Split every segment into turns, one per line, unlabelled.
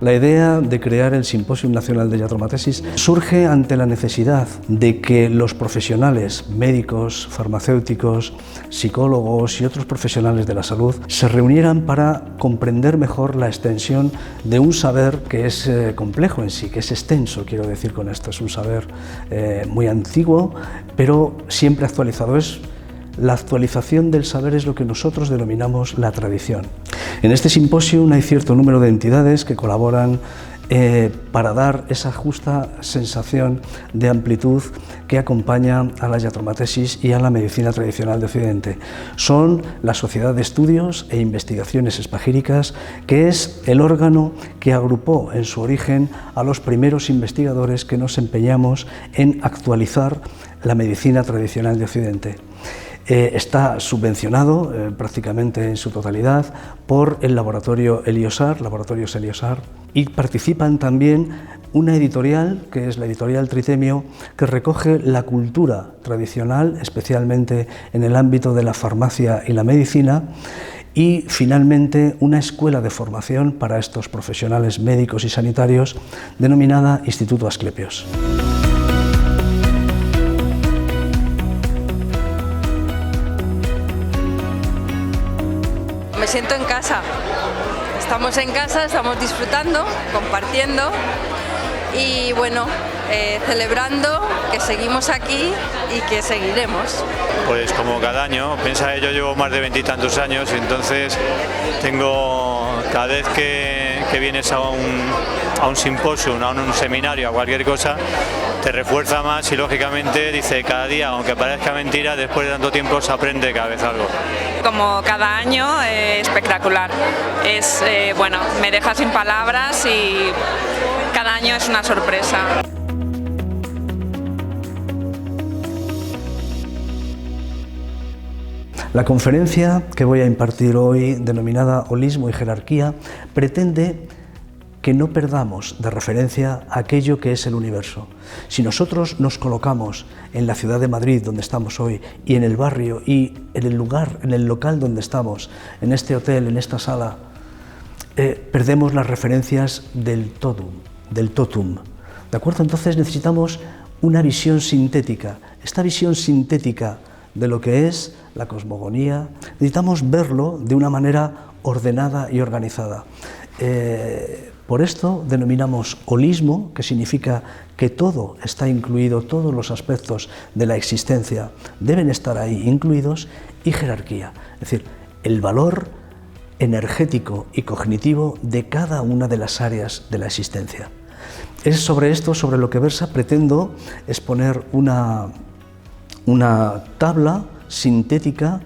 La idea de crear el Simposium Nacional de Iatromatesis surge ante la necesidad de que los profesionales, médicos, farmacéuticos, psicólogos y otros profesionales de la salud se reunieran para comprender mejor la extensión de un saber que es complejo en sí, que es extenso, quiero decir con esto. Es un saber muy antiguo, pero siempre actualizado. La actualización del saber es lo que nosotros denominamos la tradición. En este simposio hay cierto número de entidades que colaboran para dar esa justa sensación de amplitud que acompaña a la iatromatesis y a la medicina tradicional de Occidente. Son la Sociedad de Estudios e Investigaciones Espagíricas, que es el órgano que agrupó en su origen a los primeros investigadores que nos empeñamos en actualizar la medicina tradicional de Occidente. Está subvencionado prácticamente en su totalidad por el Laboratorios Eliosar, y participan también una editorial, que es la editorial Tritemio, que recoge la cultura tradicional, especialmente en el ámbito de la farmacia y la medicina, y finalmente una escuela de formación para estos profesionales médicos y sanitarios denominada Instituto Asclepios.
Me siento en casa. Estamos en casa, estamos disfrutando, compartiendo y bueno, celebrando que seguimos aquí y que seguiremos.
Pues como cada año, piensa que yo llevo más de 20 y tantos años y entonces cada vez que vienes a un simposio, a un seminario, a cualquier cosa, te refuerza más y lógicamente dice cada día, aunque parezca mentira, después de tanto tiempo se aprende cada vez algo.
Como cada año, espectacular. Bueno, me deja sin palabras y cada año es una sorpresa.
La conferencia que voy a impartir hoy, denominada Holismo y Jerarquía, pretende que no perdamos de referencia aquello que es el universo. Si nosotros nos colocamos en la ciudad de Madrid, donde estamos hoy, y en el barrio, y en el lugar, en el local donde estamos, en este hotel, en esta sala, perdemos las referencias del totum. ¿De acuerdo? Entonces necesitamos una visión sintética. Esta visión sintética de lo que es la cosmogonía, necesitamos verlo de una manera ordenada y organizada. Por esto denominamos holismo, que significa que todo está incluido, todos los aspectos de la existencia deben estar ahí incluidos, y jerarquía, es decir, el valor energético y cognitivo de cada una de las áreas de la existencia. Es sobre esto sobre lo que versa. Pretendo exponer una tabla sintética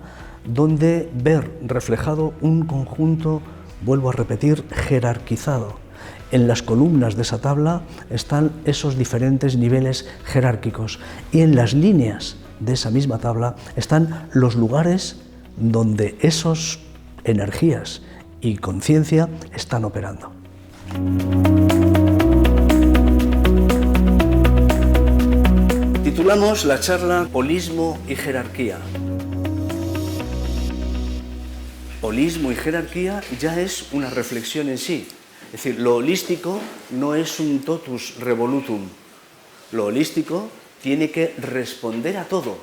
donde ver reflejado un conjunto, vuelvo a repetir, jerarquizado. En las columnas de esa tabla están esos diferentes niveles jerárquicos y en las líneas de esa misma tabla están los lugares donde esas energías y conciencia están operando. Titulamos la charla Holismo y Jerarquía. Holismo y jerarquía ya es una reflexión en sí. Es decir, lo holístico no es un totus revolutum. Lo holístico tiene que responder a todo,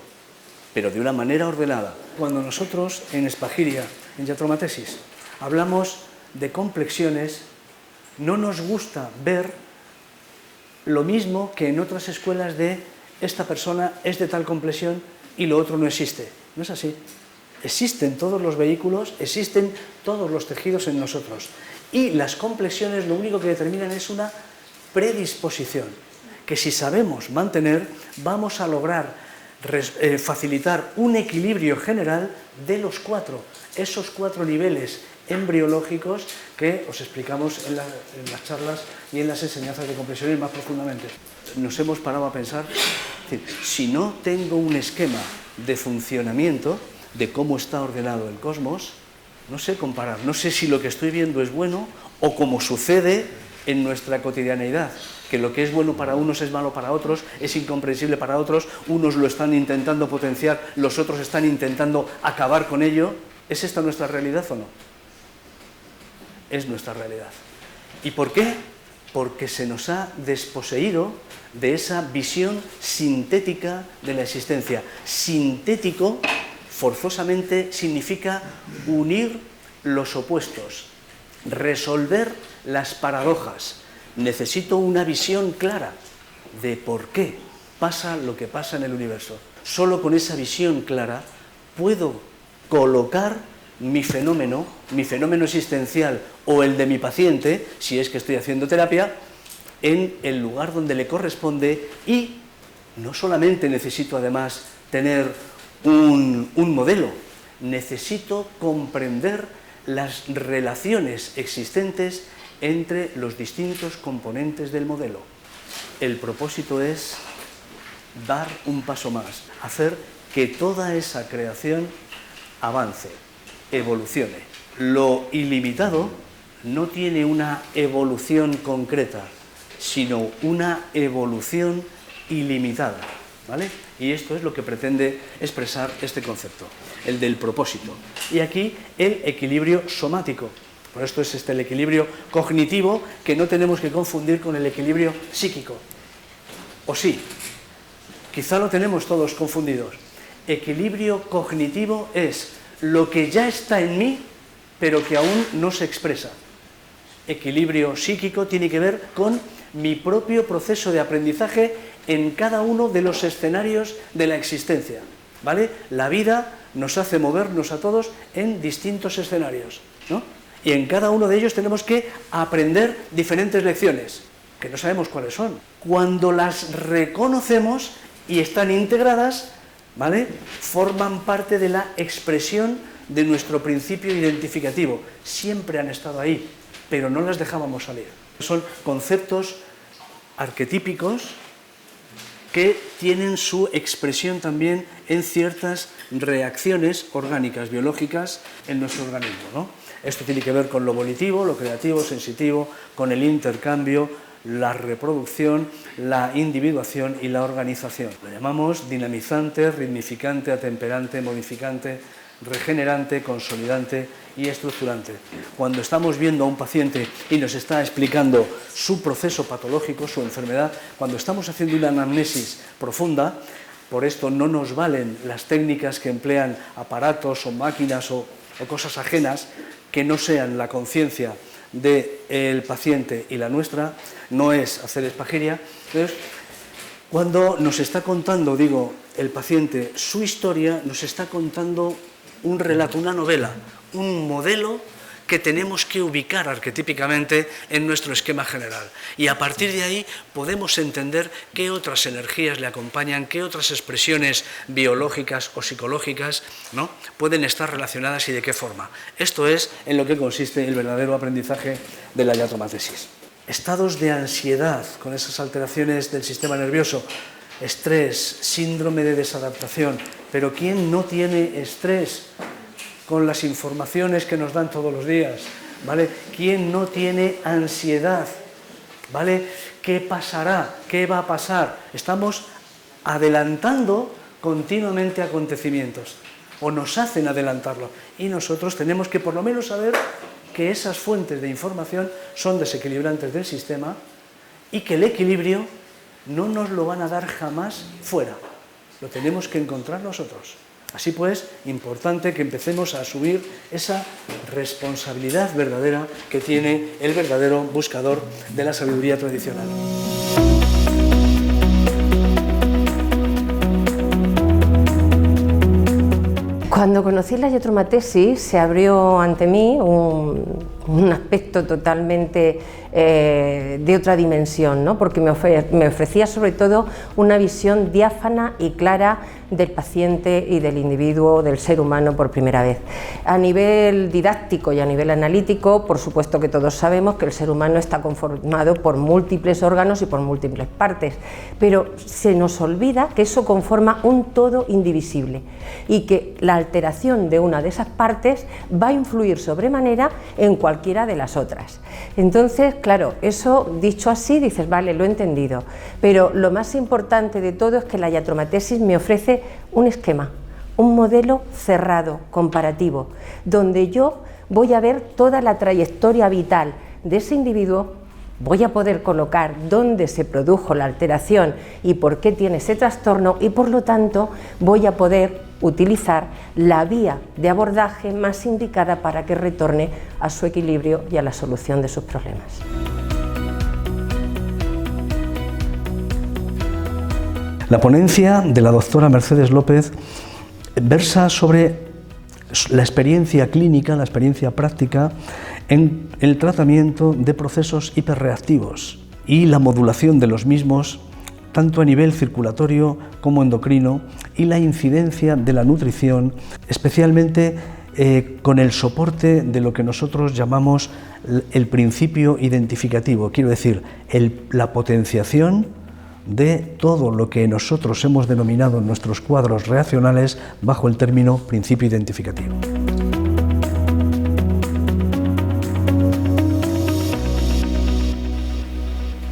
pero de una manera ordenada. Cuando nosotros en Espagiria, en iatromatesis, hablamos de complexiones, no nos gusta ver lo mismo que en otras escuelas de esta persona es de tal complexión y lo otro no existe. No es así. Existen todos los vehículos, existen todos los tejidos en nosotros. Y las complexiones lo único que determinan es una predisposición, que si sabemos mantener, vamos a lograr facilitar un equilibrio general de los esos cuatro niveles embriológicos que os explicamos en las charlas y en las enseñanzas de complexiones más profundamente. Nos hemos parado a pensar, es decir, si no tengo un esquema de funcionamiento de cómo está ordenado el cosmos, no sé comparar, no sé si lo que estoy viendo es bueno o como sucede en nuestra cotidianeidad, que lo que es bueno para unos es malo para otros, es incomprensible para otros, unos lo están intentando potenciar, los otros están intentando acabar con ello. ¿Es esta nuestra realidad o no? Es nuestra realidad. ¿Y por qué? Porque se nos ha desposeído de esa visión sintética de la existencia. Sintético, forzosamente, significa unir los opuestos, resolver las paradojas. Necesito una visión clara de por qué pasa lo que pasa en el universo. Solo con esa visión clara puedo colocar mi fenómeno existencial o el de mi paciente, si es que estoy haciendo terapia, en el lugar donde le corresponde, y no solamente necesito además tener un modelo, necesito comprender las relaciones existentes entre los distintos componentes del modelo. El propósito es dar un paso más, hacer que toda esa creación avance, evolucione. Lo ilimitado no tiene una evolución concreta, sino una evolución ilimitada, ¿vale? Y esto es lo que pretende expresar este concepto, el del propósito. Y aquí el equilibrio somático. Por esto es el equilibrio cognitivo, que no tenemos que confundir con el equilibrio psíquico. ¿O sí? Quizá lo tenemos todos confundidos. Equilibrio cognitivo es lo que ya está en mí, pero que aún no se expresa. Equilibrio psíquico tiene que ver con mi propio proceso de aprendizaje en cada uno de los escenarios de la existencia, ¿vale? La vida nos hace movernos a todos en distintos escenarios, ¿no? Y en cada uno de ellos tenemos que aprender diferentes lecciones, que no sabemos cuáles son. Cuando las reconocemos y están integradas, ¿vale?, forman parte de la expresión de nuestro principio identificativo. Siempre han estado ahí, pero no las dejábamos salir. Son conceptos arquetípicos que tienen su expresión también en ciertas reacciones orgánicas, biológicas en nuestro organismo, ¿no? Esto tiene que ver con lo volitivo, lo creativo, sensitivo, con el intercambio, la reproducción, la individuación y la organización. Lo llamamos dinamizante, ritmificante, atemperante, modificante, regenerante, consolidante y estructurante. Cuando estamos viendo a un paciente y nos está explicando su proceso patológico, su enfermedad, cuando estamos haciendo una anamnesis profunda, por esto no nos valen las técnicas que emplean aparatos o máquinas o cosas ajenas que no sean la conciencia del paciente y la nuestra, no es hacer espagiria. Entonces, cuando nos está contando, digo, el paciente su historia, nos está contando un relato, una novela, un modelo que tenemos que ubicar arquetípicamente en nuestro esquema general. Y a partir de ahí podemos entender qué otras energías le acompañan, qué otras expresiones biológicas o psicológicas, ¿no?, pueden estar relacionadas y de qué forma. Esto es en lo que consiste el verdadero aprendizaje de la iatromatesis. Estados de ansiedad con esas alteraciones del sistema nervioso, estrés, síndrome de desadaptación. Pero ¿quién no tiene estrés con las informaciones que nos dan todos los días? ¿Vale? ¿Quién no tiene ansiedad? ¿Vale? ¿Qué pasará? ¿Qué va a pasar? Estamos adelantando continuamente acontecimientos, o nos hacen adelantarlo, y nosotros tenemos que por lo menos saber que esas fuentes de información son desequilibrantes del sistema y que el equilibrio no nos lo van a dar jamás fuera, lo tenemos que encontrar nosotros. Así pues, importante que empecemos a asumir esa responsabilidad verdadera que tiene el verdadero buscador de la sabiduría tradicional.
Cuando conocí la iatromatesis se abrió ante mí un aspecto totalmente de otra dimensión, ¿no? Porque me ofrecía sobre todo una visión diáfana y clara del paciente y del individuo, del ser humano por primera vez. A nivel didáctico y a nivel analítico, por supuesto que todos sabemos que el ser humano está conformado por múltiples órganos y por múltiples partes, pero se nos olvida que eso conforma un todo indivisible y que la alteración de una de esas partes va a influir sobremanera en cualquiera de las otras. Entonces, claro, eso dicho así dices, vale, lo he entendido, pero lo más importante de todo es que la iatromatesis me ofrece un esquema, un modelo cerrado, comparativo, donde yo voy a ver toda la trayectoria vital de ese individuo voy a poder colocar dónde se produjo la alteración y por qué tiene ese trastorno, y por lo tanto voy a poder utilizar la vía de abordaje más indicada para que retorne a su equilibrio y a la solución de sus problemas.
La ponencia de la doctora Mercedes López versa sobre la experiencia clínica, la experiencia práctica en el tratamiento de procesos hiperreactivos y la modulación de los mismos, tanto a nivel circulatorio como endocrino, y la incidencia de la nutrición, especialmente con el soporte de lo que nosotros llamamos el principio identificativo, quiero decir, la potenciación de todo lo que nosotros hemos denominado en nuestros cuadros reaccionales bajo el término principio identificativo.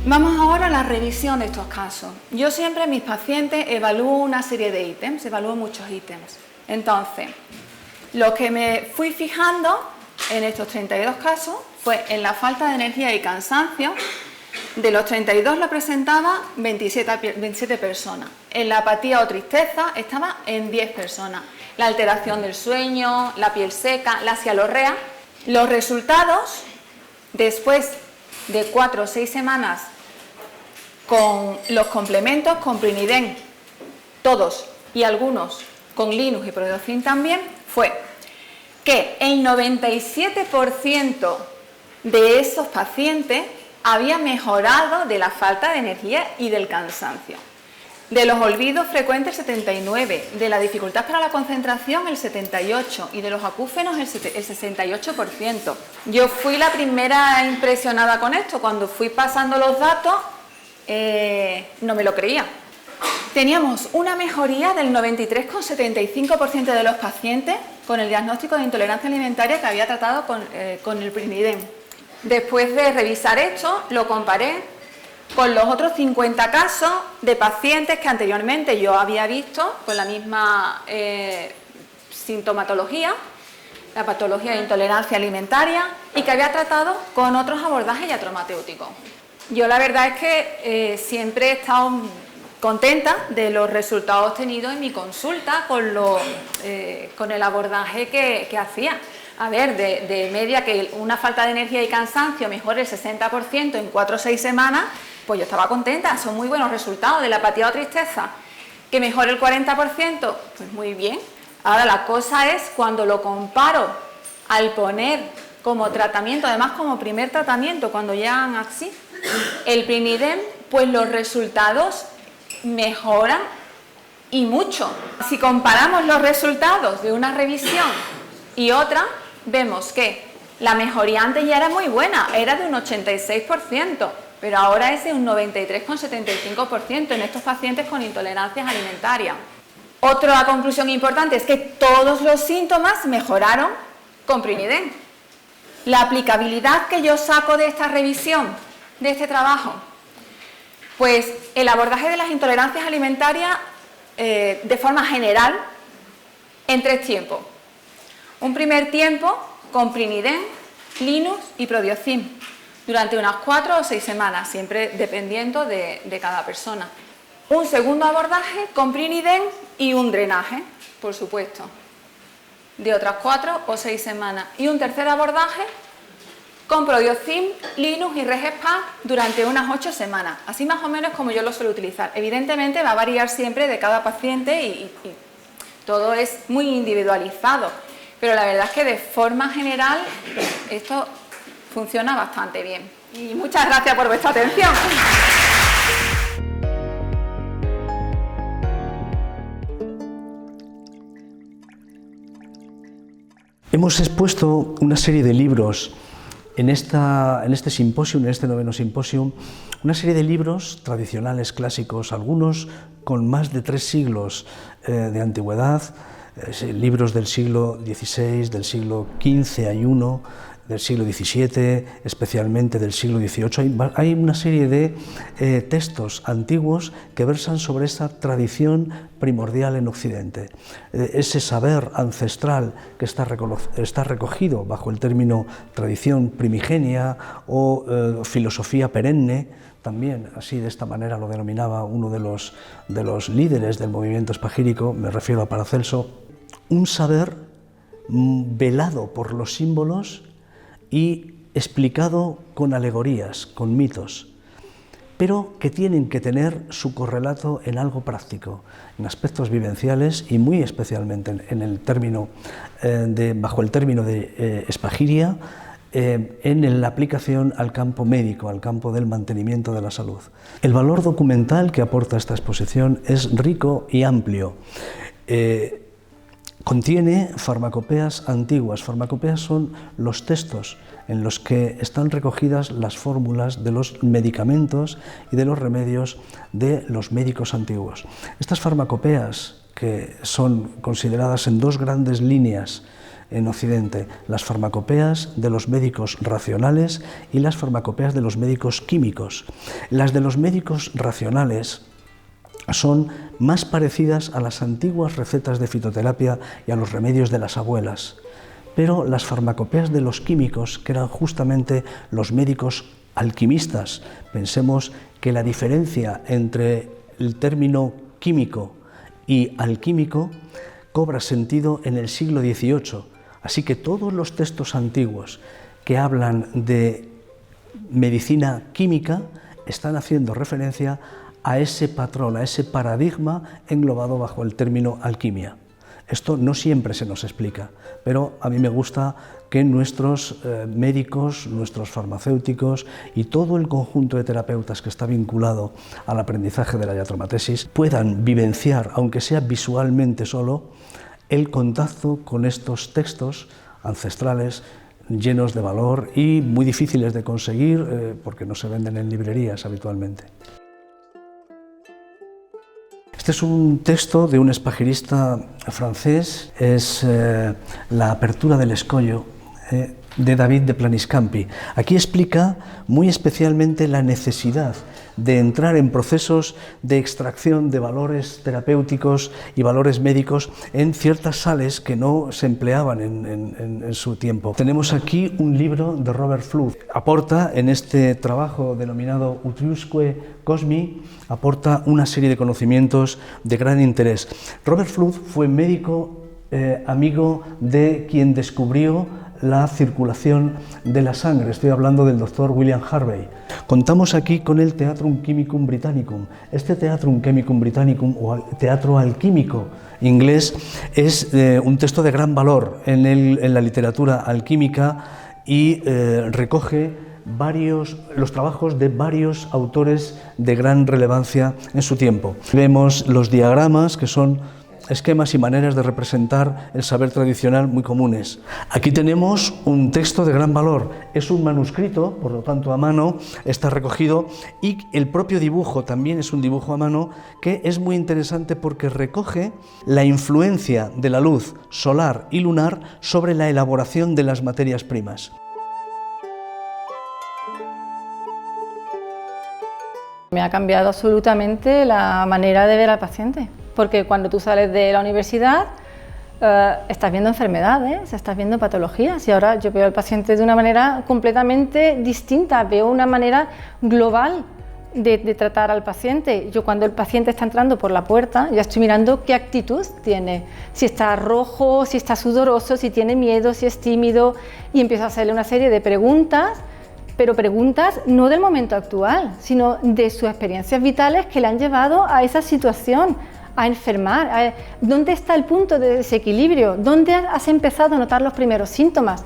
Vamos ahora a la revisión de estos casos. Yo siempre en mis pacientes evalúo una serie de ítems, evalúo muchos ítems. Entonces, lo que me fui fijando en estos 32 casos fue en la falta de energía y cansancio. De los 32 la presentaba 27 personas. En la apatía o tristeza estaba en 10 personas. La alteración del sueño, la piel seca, la cialorrea. Los resultados, después de 4 o 6 semanas con los complementos, con Priniden, todos y algunos con Linux y Probiocin también, fue que el 97% de esos pacientes había mejorado de la falta de energía y del cansancio. De los olvidos frecuentes, el 79%, de la dificultad para la concentración, el 78%, y de los acúfenos, el 68%. Yo fui la primera impresionada con esto. Cuando fui pasando los datos, no me lo creía. Teníamos una mejoría del 93,75% de los pacientes con el diagnóstico de intolerancia alimentaria que había tratado con el Priniden. Después de revisar esto, lo comparé con los otros 50 casos de pacientes que anteriormente yo había visto con la misma sintomatología, la patología de intolerancia alimentaria, y que había tratado con otros abordajes iatromatéuticos. Yo la verdad es que siempre he estado contenta de los resultados obtenidos en mi consulta con el abordaje que hacía. A ver, de media que una falta de energía y cansancio mejore el 60% en 4 o 6 semanas, pues yo estaba contenta, son muy buenos resultados. De la apatía o tristeza, que mejore el 40%, pues muy bien. Ahora la cosa es cuando lo comparo al poner como tratamiento, además como primer tratamiento, cuando llegan así, el Priniden, pues los resultados mejoran y mucho. Si comparamos los resultados de una revisión y otra, vemos que la mejoría antes ya era muy buena, era de un 86%, pero ahora es de un 93,75% en estos pacientes con intolerancias alimentarias. Otra conclusión importante es que todos los síntomas mejoraron con Priniden. La aplicabilidad que yo saco de esta revisión, de este trabajo, pues el abordaje de las intolerancias alimentarias de forma general en 3 tiempos. Un primer tiempo con Priniden, Linux y Probiocin durante unas 4 o 6 semanas, siempre dependiendo de cada persona. Un segundo abordaje con Priniden y un drenaje, por supuesto, de otras 4 o 6 semanas. Y un tercer abordaje con Probiocin, Linux y Regespan durante unas 8 semanas. Así más o menos como yo lo suelo utilizar. Evidentemente va a variar siempre de cada paciente y todo es muy individualizado. Pero la verdad es que de forma general esto funciona bastante bien. Y muchas gracias por vuestra atención.
Hemos expuesto una serie de libros en este simposium, en este 9º simposium, una serie de libros tradicionales, clásicos, algunos con más de 3 siglos de antigüedad, libros del siglo XVI, del siglo XV hay uno, del siglo XVII, especialmente del siglo XVIII. Hay una serie de textos antiguos que versan sobre esa tradición primordial en Occidente, ese saber ancestral que está recogido bajo el término tradición primigenia o filosofía perenne. También, así de esta manera lo denominaba uno de los líderes del movimiento espagírico, me refiero a Paracelso, un saber velado por los símbolos y explicado con alegorías, con mitos, pero que tienen que tener su correlato en algo práctico, en aspectos vivenciales y muy especialmente bajo el término de espagiria, en la aplicación al campo médico, al campo del mantenimiento de la salud. El valor documental que aporta esta exposición es rico y amplio. Contiene farmacopeas antiguas. Farmacopeas son los textos en los que están recogidas las fórmulas de los medicamentos y de los remedios de los médicos antiguos. Estas farmacopeas, que son consideradas en dos grandes líneas en Occidente, las farmacopeas de los médicos racionales y las farmacopeas de los médicos químicos. Las de los médicos racionales son más parecidas a las antiguas recetas de fitoterapia y a los remedios de las abuelas, pero las farmacopeas de los químicos, que eran justamente los médicos alquimistas, pensemos que la diferencia entre el término químico y alquímico cobra sentido en el siglo XVIII, así que todos los textos antiguos que hablan de medicina química están haciendo referencia a ese patrón, a ese paradigma englobado bajo el término alquimia. Esto no siempre se nos explica, pero a mí me gusta que nuestros médicos, nuestros farmacéuticos y todo el conjunto de terapeutas que está vinculado al aprendizaje de la iatromatesis puedan vivenciar, aunque sea visualmente solo, el contacto con estos textos ancestrales llenos de valor y muy difíciles de conseguir porque no se venden en librerías habitualmente. Este es un texto de un espagirista francés, es la apertura del escollo de David de Planiscampi. Aquí explica muy especialmente la necesidad de entrar en procesos de extracción de valores terapéuticos y valores médicos en ciertas sales que no se empleaban en su tiempo. Tenemos aquí un libro de Robert Fludd. Aporta en este trabajo denominado Utriusque Cosmi, aporta una serie de conocimientos de gran interés. Robert Fludd fue médico amigo de quien descubrió la circulación de la sangre. Estoy hablando del doctor William Harvey. Contamos aquí con el Theatrum Chemicum Britannicum. Este Theatrum Chemicum Britannicum, o teatro alquímico inglés, es un texto de gran valor en la literatura alquímica y recoge los trabajos de varios autores de gran relevancia en su tiempo. Vemos los diagramas, que son esquemas y maneras de representar el saber tradicional muy comunes. Aquí tenemos un texto de gran valor, es un manuscrito, por lo tanto a mano, está recogido, y el propio dibujo también es un dibujo a mano que es muy interesante porque recoge la influencia de la luz solar y lunar sobre la elaboración de las materias primas.
Me ha cambiado absolutamente la manera de ver al paciente. Porque cuando tú sales de la universidad estás viendo enfermedades, estás viendo patologías, y ahora yo veo al paciente de una manera completamente distinta, veo una manera global de tratar al paciente. Yo, cuando el paciente está entrando por la puerta, ya estoy mirando qué actitud tiene, si está rojo, si está sudoroso, si tiene miedo, si es tímido, y empiezo a hacerle una serie de preguntas, pero preguntas no del momento actual, sino de sus experiencias vitales que le han llevado a esa situación, a enfermar. ¿Dónde está el punto de desequilibrio? ¿Dónde has empezado a notar los primeros síntomas?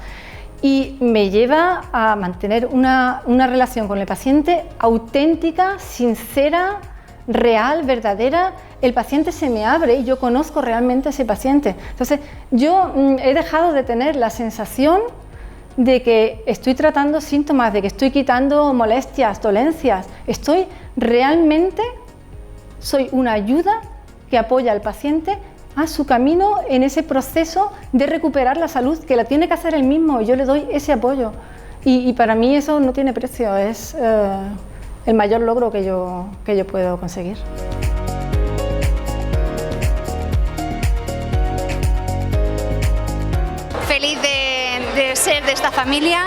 Y me lleva a mantener una relación con el paciente auténtica, sincera, real, verdadera. El paciente se me abre y yo conozco realmente a ese paciente. Entonces, yo he dejado de tener la sensación de que estoy tratando síntomas, de que estoy quitando molestias, dolencias. Soy una ayuda que apoya al paciente a su camino en ese proceso de recuperar la salud, que la tiene que hacer él mismo. Yo le doy ese apoyo y para mí eso no tiene precio, es el mayor logro que yo puedo conseguir.
Feliz de ser de esta familia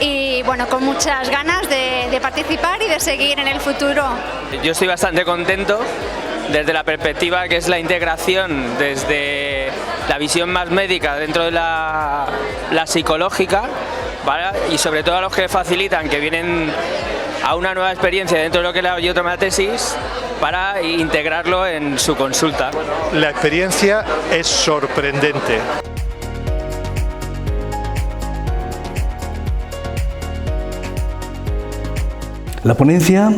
y bueno, con muchas ganas de participar y de seguir en el futuro.
Yo estoy bastante contento desde la perspectiva que es la integración desde la visión más médica dentro de la psicológica, ¿vale? Y sobre todo a los que facilitan, que vienen a una nueva experiencia dentro de lo que es la iotromatesis para integrarlo en su consulta.
La experiencia es sorprendente.
La ponencia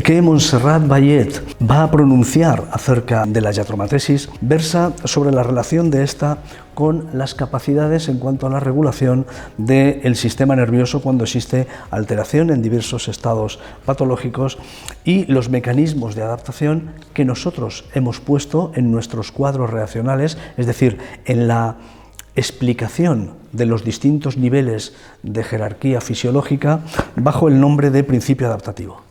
que Montserrat Vallet va a pronunciar acerca de la iatromatesis versa sobre la relación de esta con las capacidades en cuanto a la regulación del sistema nervioso cuando existe alteración en diversos estados patológicos y los mecanismos de adaptación que nosotros hemos puesto en nuestros cuadros reaccionales, es decir, en la explicación de los distintos niveles de jerarquía fisiológica bajo el nombre de principio adaptativo.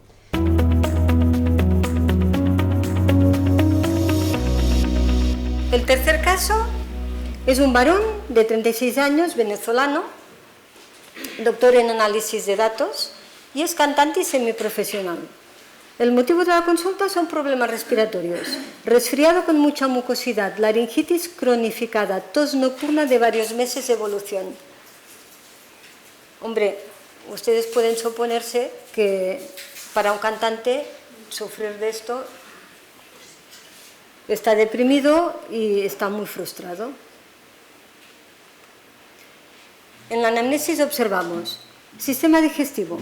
El tercer caso es un varón de 36 años, venezolano, doctor en análisis de datos y es cantante y semiprofesional. El motivo de la consulta son problemas respiratorios, resfriado con mucha mucosidad, laringitis cronificada, tos nocturna de varios meses de evolución. Hombre, ustedes pueden suponerse que para un cantante sufrir de esto está deprimido y está muy frustrado. En la anamnesis observamos sistema digestivo,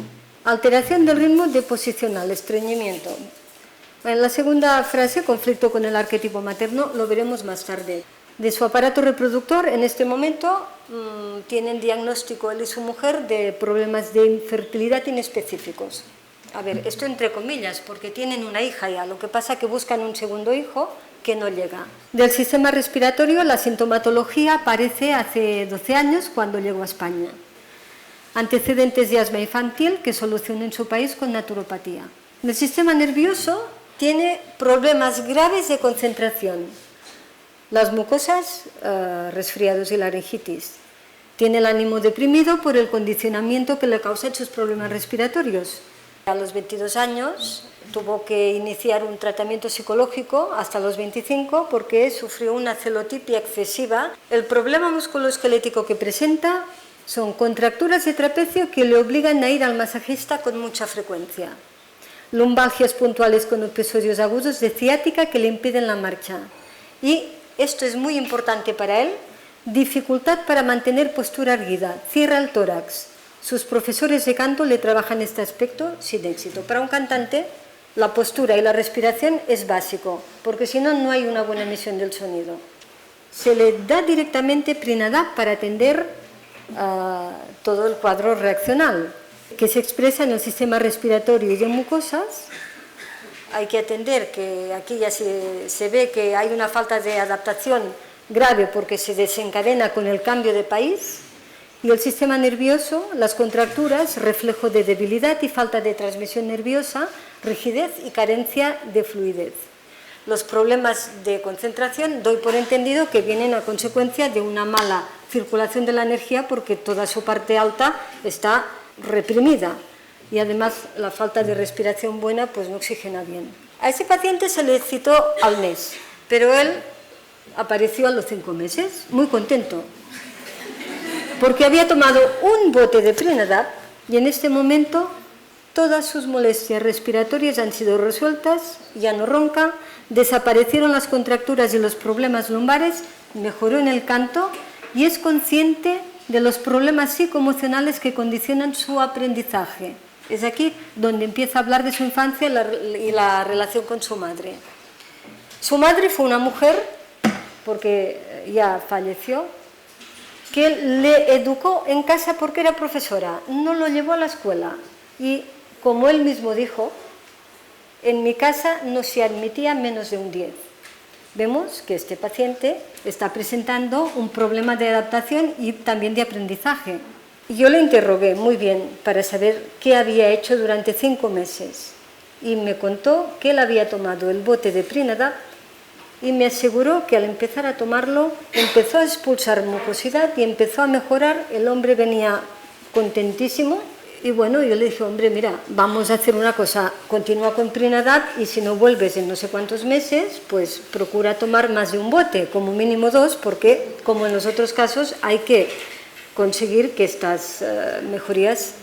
alteración del ritmo deposicional, estreñimiento. En la segunda frase, conflicto con el arquetipo materno, lo veremos más tarde. De su aparato reproductor, en este momento, tienen diagnóstico él y su mujer de problemas de infertilidad inespecíficos. A ver, esto entre comillas, porque tienen una hija ya, lo que pasa es que buscan un segundo hijo que no llega. Del sistema respiratorio, la sintomatología aparece hace 12 años cuando llegó a España. Antecedentes de asma infantil que solucionó en su país con naturopatía. El sistema nervioso tiene problemas graves de concentración. Las mucosas, resfriados y laringitis. Tiene el ánimo deprimido por el condicionamiento que le causan sus problemas respiratorios. A los 22 años tuvo que iniciar un tratamiento psicológico hasta los 25 porque sufrió una celotipia excesiva. El problema musculoesquelético que presenta son contracturas de trapecio que le obligan a ir al masajista con mucha frecuencia. Lumbalgias puntuales con episodios agudos de ciática que le impiden la marcha. Y esto es muy importante para él, dificultad para mantener postura erguida, cierra el tórax. Sus profesores de canto le trabajan este aspecto sin éxito. Para un cantante, la postura y la respiración es básico, porque si no, no hay una buena emisión del sonido. Se le da directamente Prinadap para atender todo el cuadro reaccional, que se expresa en el sistema respiratorio y de mucosas. Hay que atender que aquí ya se ve que hay una falta de adaptación grave porque se desencadena con el cambio de país. Y el sistema nervioso, las contracturas, reflejo de debilidad y falta de transmisión nerviosa, rigidez y carencia de fluidez. Los problemas de concentración doy por entendido que vienen a consecuencia de una mala circulación de la energía porque toda su parte alta está reprimida y además la falta de respiración buena pues no oxigena bien. A ese paciente se le citó al mes, pero él apareció a los 5 meses, muy contento, porque había tomado un bote de Prinadap y en este momento todas sus molestias respiratorias han sido resueltas, ya no ronca, desaparecieron las contracturas y los problemas lumbares, mejoró en el canto y es consciente de los problemas psicoemocionales que condicionan su aprendizaje. Es aquí donde empieza a hablar de su infancia y la relación con su madre. Su madre fue una mujer, porque ya falleció, que le educó en casa porque era profesora, no lo llevó a la escuela y, como él mismo dijo, en mi casa no se admitía menos de un 10. vemos que este paciente está presentando un problema de adaptación y también de aprendizaje. Yo le interrogué muy bien para saber qué había hecho durante 5 meses y me contó que él había tomado el bote de Prinadap y me aseguró que al empezar a tomarlo empezó a expulsar mucosidad y empezó a mejorar. El hombre venía contentísimo y bueno, yo le dije, hombre, mira, vamos a hacer una cosa, continúa con Prinadap y si no vuelves en no sé cuántos meses, pues procura tomar más de un bote, como mínimo 2, porque como en los otros casos hay que conseguir que estas mejorías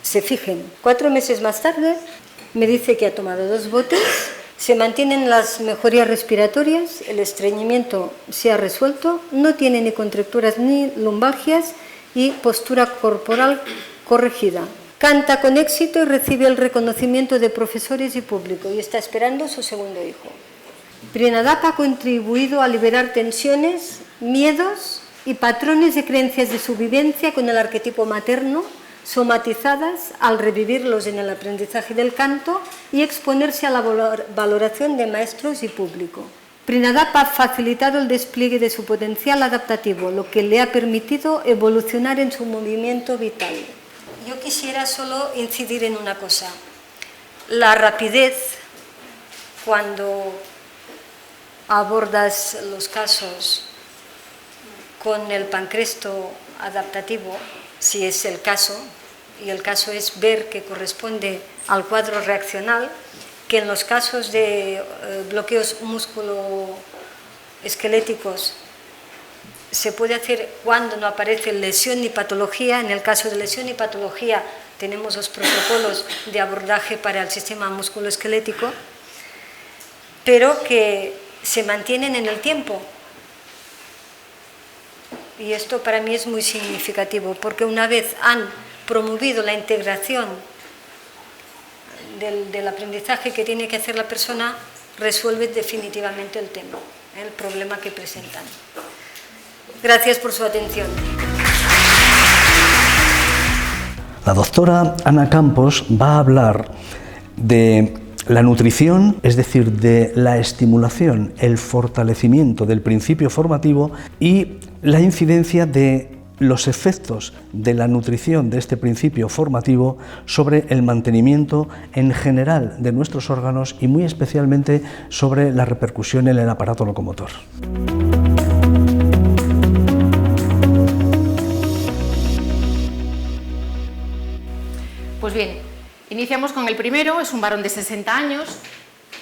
se fijen. 4 meses más tarde me dice que ha tomado 2 botes, se mantienen las mejorías respiratorias, el estreñimiento se ha resuelto, no tiene ni contracturas ni lumbalgias y postura corporal corregida. Canta con éxito y recibe el reconocimiento de profesores y público y está esperando su segundo hijo. Prinadap ha contribuido a liberar tensiones, miedos y patrones de creencias de supervivencia con el arquetipo materno, somatizadas al revivirlos en el aprendizaje del canto y exponerse a la valoración de maestros y público. Prinadap ha facilitado el despliegue de su potencial adaptativo, lo que le ha permitido evolucionar en su movimiento vital. Yo quisiera solo incidir en una cosa. La rapidez cuando abordas los casos con el pancresto adaptativo, si es el caso, y el caso es ver que corresponde al cuadro reaccional, que en los casos de bloqueos musculoesqueléticos se puede hacer cuando no aparece lesión ni patología. En el caso de lesión y patología tenemos los protocolos de abordaje para el sistema musculoesquelético, pero que se mantienen en el tiempo. Y esto para mí es muy significativo, porque una vez han promovido la integración del aprendizaje que tiene que hacer la persona, resuelve definitivamente el tema, el problema que presentan. Gracias por su atención.
La doctora Ana Campos va a hablar de la nutrición, es decir, de la estimulación, el fortalecimiento del principio formativo y la incidencia de los efectos de la nutrición de este principio formativo sobre el mantenimiento en general de nuestros órganos y muy especialmente sobre la repercusión en el aparato locomotor.
Pues bien, iniciamos con el primero, es un varón de 60 años,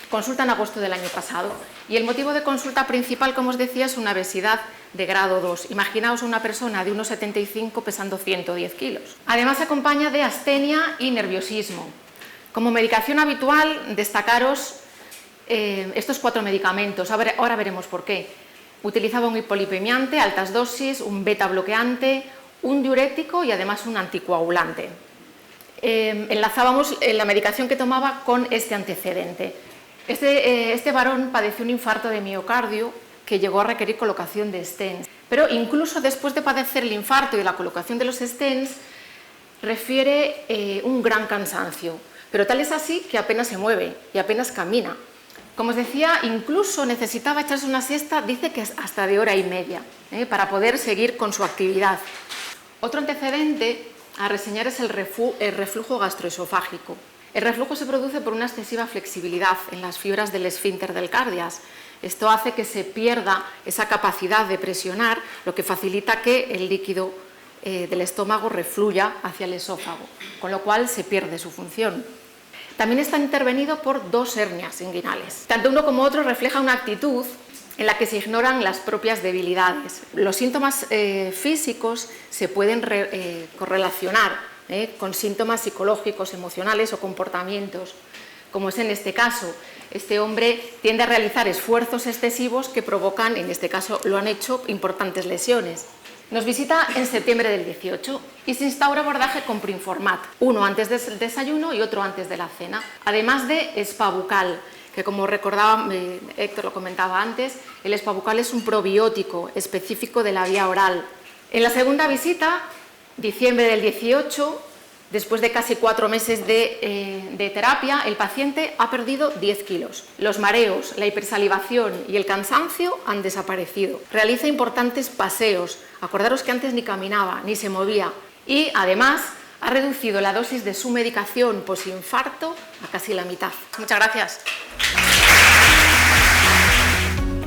consulta en agosto del año pasado y el motivo de consulta principal, como os decía, es una obesidad de grado 2. Imaginaos a una persona de 1,75 pesando 110 kilos. Además se acompaña de astenia y nerviosismo. Como medicación habitual, destacaros estos 4 medicamentos, ahora veremos por qué. Utilizaba un hipolipemiante, altas dosis, un beta bloqueante, un diurético y además un anticoagulante. Enlazábamos la medicación que tomaba con este antecedente. Este varón padeció un infarto de miocardio que llegó a requerir colocación de stents. Pero incluso después de padecer el infarto y la colocación de los stents, refiere un gran cansancio. Pero tal es así que apenas se mueve y apenas camina. Como os decía, incluso necesitaba echarse una siesta, dice que hasta de 1h30, para poder seguir con su actividad. Otro antecedente a reseñar es el reflujo gastroesofágico. El reflujo se produce por una excesiva flexibilidad en las fibras del esfínter del cardias. Esto hace que se pierda esa capacidad de presionar, lo que facilita que el líquido del estómago refluya hacia el esófago, con lo cual se pierde su función. También está intervenido por 2 hernias inguinales. Tanto uno como otro refleja una actitud en la que se ignoran las propias debilidades. Los síntomas físicos se pueden correlacionar con síntomas psicológicos, emocionales o comportamientos, como es en este caso. Este hombre tiende a realizar esfuerzos excesivos que provocan, en este caso lo han hecho, importantes lesiones. Nos visita en septiembre del 18 y se instaura abordaje con Prinformat, uno antes del desayuno y otro antes de la cena, además de Espabucal, que como recordaba Héctor, lo comentaba antes, el Espabucal es un probiótico específico de la vía oral. En la segunda visita, diciembre del 18, Después de casi 4 meses de terapia, el paciente ha perdido 10 kilos. Los mareos, la hipersalivación y el cansancio han desaparecido. Realiza importantes paseos. Acordaros que antes ni caminaba, ni se movía. Y además ha reducido la dosis de su medicación posinfarto a casi la mitad. Muchas gracias.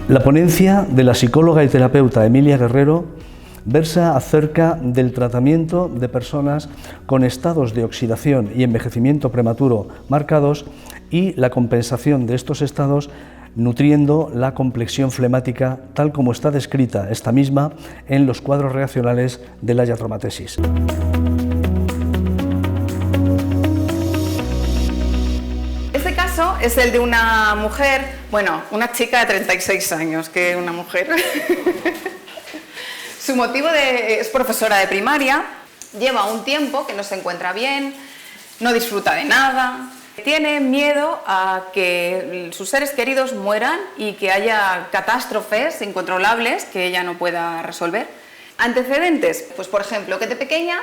La ponencia de la psicóloga y terapeuta Emilia Guerrero versa acerca del tratamiento de personas con estados de oxidación y envejecimiento prematuro marcados y la compensación de estos estados nutriendo la complexión flemática tal como está descrita esta misma en los cuadros reaccionales de la iatromatesis.
Este caso es el de una mujer, bueno, una chica de 36 años, que es una mujer. Su motivo es profesora de primaria, lleva un tiempo que no se encuentra bien, no disfruta de nada, tiene miedo a que sus seres queridos mueran y que haya catástrofes incontrolables que ella no pueda resolver. Antecedentes, pues por ejemplo, que de pequeña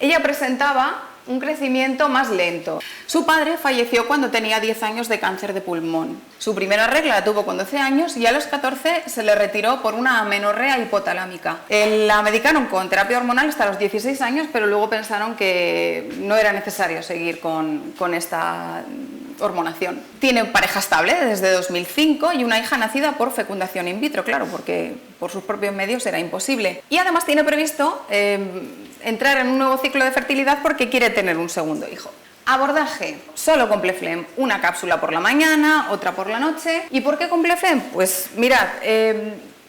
ella presentaba un crecimiento más lento. Su padre falleció cuando tenía 10 años de cáncer de pulmón. Su primera regla la tuvo con 12 años y a los 14 se le retiró por una amenorrea hipotalámica. La medicaron con terapia hormonal hasta los 16 años, pero luego pensaron que no era necesario seguir con esta hormonación. Tiene pareja estable desde 2005 y una hija nacida por fecundación in vitro, claro, porque por sus propios medios era imposible. Y además tiene previsto entrar en un nuevo ciclo de fertilidad porque quiere tener un segundo hijo. Abordaje, solo Compleflem, una cápsula por la mañana, otra por la noche. ¿Y por qué Compleflem? Pues mirad,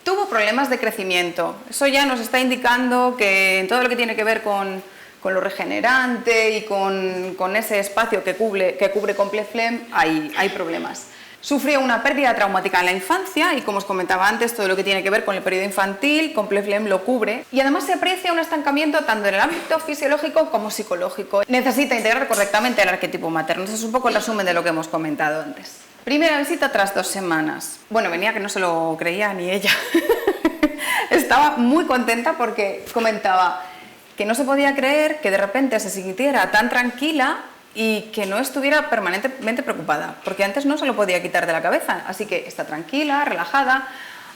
tuvo problemas de crecimiento. Eso ya nos está indicando que en todo lo que tiene que ver con lo regenerante y con ese espacio que cubre Compleflem hay problemas. Sufrió una pérdida traumática en la infancia y, como os comentaba antes, todo lo que tiene que ver con el periodo infantil, Compleflem lo cubre. Y además se aprecia un estancamiento tanto en el ámbito fisiológico como psicológico. Necesita integrar correctamente el arquetipo materno. Ese es un poco el resumen de lo que hemos comentado antes. Primera visita tras 2 semanas. Bueno, venía que no se lo creía ni ella. Estaba muy contenta porque comentaba que no se podía creer que de repente se sintiera tan tranquila y que no estuviera permanentemente preocupada, porque antes no se lo podía quitar de la cabeza. Así que está tranquila, relajada,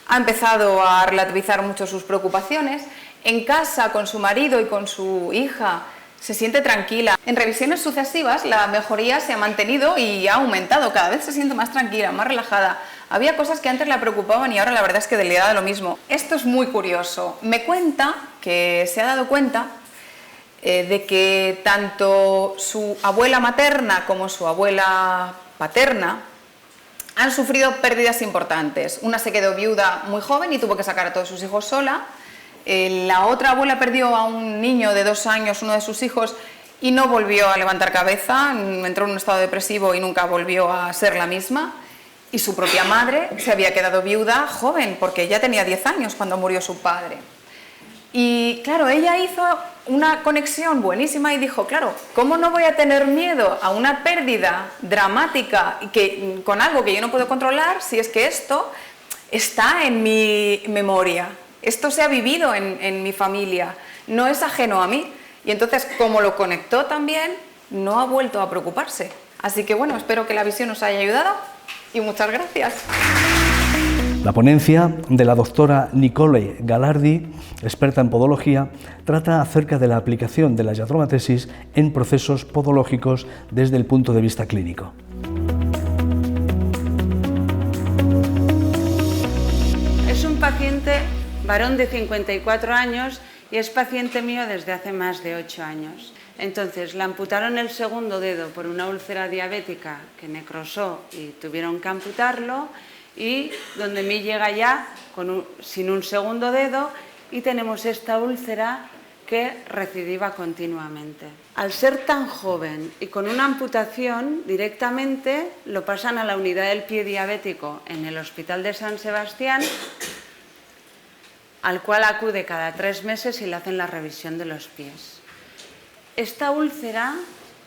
ha empezado a relativizar mucho sus preocupaciones. En casa, con su marido y con su hija, se siente tranquila. En revisiones sucesivas, la mejoría se ha mantenido y ha aumentado. Cada vez se siente más tranquila, más relajada. Había cosas que antes la preocupaban y ahora la verdad es que le da lo mismo. Esto es muy curioso. Me cuenta que se ha dado cuenta de que tanto su abuela materna como su abuela paterna han sufrido pérdidas importantes. Una se quedó viuda muy joven y tuvo que sacar a todos sus hijos sola. La otra abuela perdió a un niño de 2 años, uno de sus hijos, y no volvió a levantar cabeza, entró en un estado depresivo y nunca volvió a ser la misma. Y su propia madre se había quedado viuda joven, porque ya tenía 10 años cuando murió su padre. Y claro, ella hizo una conexión buenísima y dijo, claro, ¿cómo no voy a tener miedo a una pérdida dramática con algo que yo no puedo controlar si es que esto está en mi memoria? Esto se ha vivido en mi familia, no es ajeno a mí. Y entonces, como lo conectó también, no ha vuelto a preocuparse. Así que bueno, espero que la visión os haya ayudado y muchas gracias.
La ponencia de la doctora Nicole Galardi, experta en podología, trata acerca de la aplicación de la iatromatesis en procesos podológicos desde el punto de vista clínico.
Es un paciente varón de 54 años y es paciente mío desde hace más de 8 años. Entonces, le amputaron el segundo dedo por una úlcera diabética que necrosó y tuvieron que amputarlo, y donde me llega ya sin un segundo dedo y tenemos esta úlcera que recidiva continuamente. Al ser tan joven y con una amputación, directamente lo pasan a la unidad del pie diabético en el Hospital de San Sebastián, al cual acude cada 3 meses y le hacen la revisión de los pies. Esta úlcera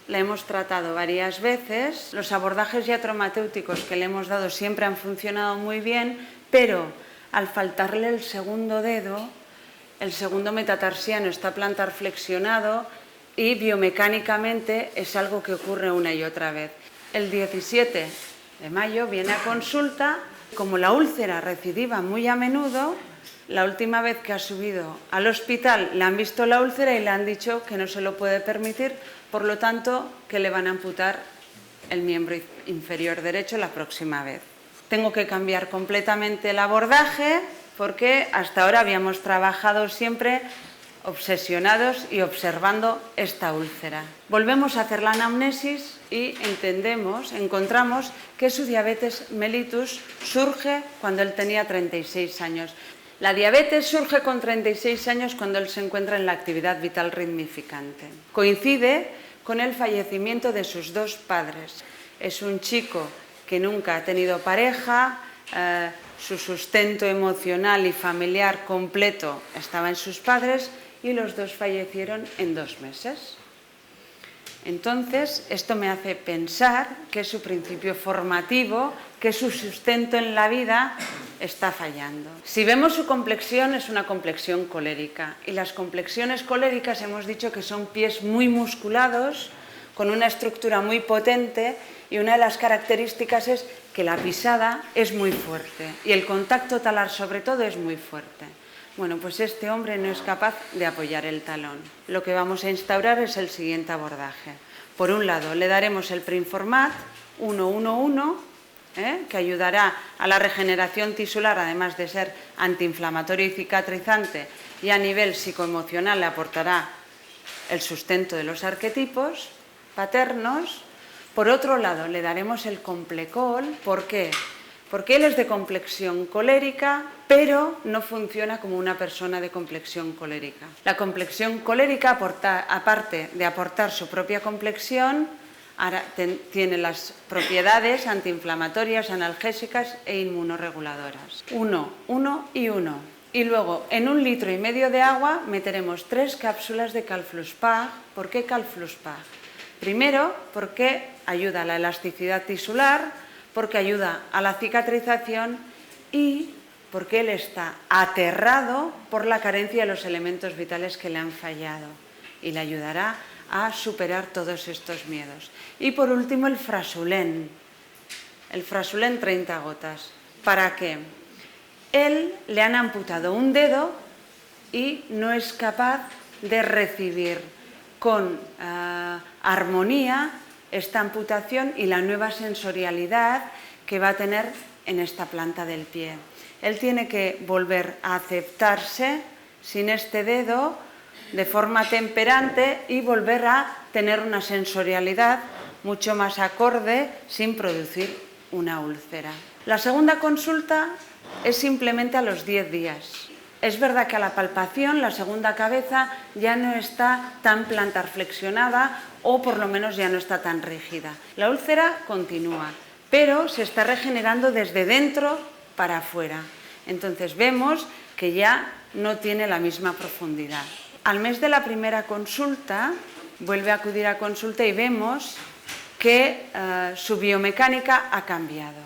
la hemos tratado varias veces, los abordajes iatromatéuticos que le hemos dado siempre han funcionado muy bien, pero al faltarle el segundo dedo, el segundo metatarsiano está plantar flexionado y biomecánicamente es algo que ocurre una y otra vez. El 17 de mayo viene a consulta. Como la úlcera recidiva muy a menudo, la última vez que ha subido al hospital le han visto la úlcera y le han dicho que no se lo puede permitir, por lo tanto que le van a amputar el miembro inferior derecho la próxima vez. Tengo que cambiar completamente el abordaje porque hasta ahora habíamos trabajado siempre obsesionados y observando esta úlcera. Volvemos a hacer la anamnesis y encontramos que su diabetes mellitus surge cuando él tenía 36 años. La diabetes surge con 36 años cuando él se encuentra en la actividad vital ritmificante. Coincide con el fallecimiento de sus dos padres. Es un chico que nunca ha tenido pareja, su sustento emocional y familiar completo estaba en sus padres y los dos fallecieron en 2 meses. Entonces, esto me hace pensar que su principio formativo, que su sustento en la vida está fallando. Si vemos su complexión, es una complexión colérica. Y las complexiones coléricas hemos dicho que son pies muy musculados, con una estructura muy potente, y una de las características es que la pisada es muy fuerte y el contacto talar sobre todo es muy fuerte. Bueno, pues este hombre no es capaz de apoyar el talón. Lo que vamos a instaurar es el siguiente abordaje. Por un lado, le daremos el Prinformat 111, que ayudará a la regeneración tisular, además de ser antiinflamatorio y cicatrizante, y a nivel psicoemocional le aportará el sustento de los arquetipos paternos. Por otro lado, le daremos el Complecol. ¿Por qué? Porque él es de complexión colérica, pero no funciona como una persona de complexión colérica. La complexión colérica, aparte de aportar su propia complexión, tiene las propiedades antiinflamatorias, analgésicas e inmunorreguladoras. 1, 1 y 1. Y luego, en 1,5 litros de agua, meteremos 3 cápsulas de Calfluspag. ¿Por qué Calfluspag? Primero, porque ayuda a la elasticidad tisular, porque ayuda a la cicatrización y porque él está aterrado por la carencia de los elementos vitales que le han fallado y le ayudará a superar todos estos miedos. Y por último, el Frasulén. El Frasulén 30 gotas. ¿Para qué? Él le han amputado un dedo y no es capaz de recibir con armonía esta amputación y la nueva sensorialidad que va a tener en esta planta del pie. Él tiene que volver a aceptarse sin este dedo de forma temperante y volver a tener una sensorialidad mucho más acorde sin producir una úlcera. La segunda consulta es simplemente a los 10 días. Es verdad que a la palpación la segunda cabeza ya no está tan plantar flexionada o por lo menos ya no está tan rígida. La úlcera continúa, pero se está regenerando desde dentro para afuera. Entonces vemos que ya no tiene la misma profundidad. Al mes de la primera consulta vuelve a acudir a consulta y vemos que su biomecánica ha cambiado.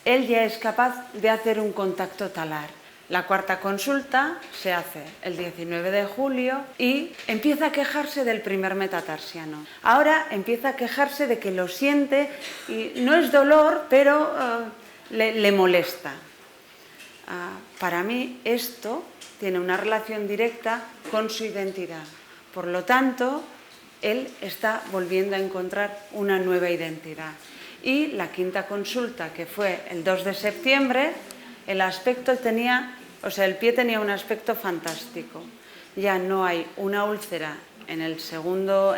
Él ya es capaz de hacer un contacto talar. La cuarta consulta se hace el 19 de julio y empieza a quejarse del primer metatarsiano. Ahora empieza a quejarse de que lo siente y no es dolor, pero le molesta. Para mí esto tiene una relación directa con su identidad. Por lo tanto, él está volviendo a encontrar una nueva identidad. Y la quinta consulta, que fue el 2 de septiembre, el pie tenía un aspecto fantástico. Ya no hay una úlcera en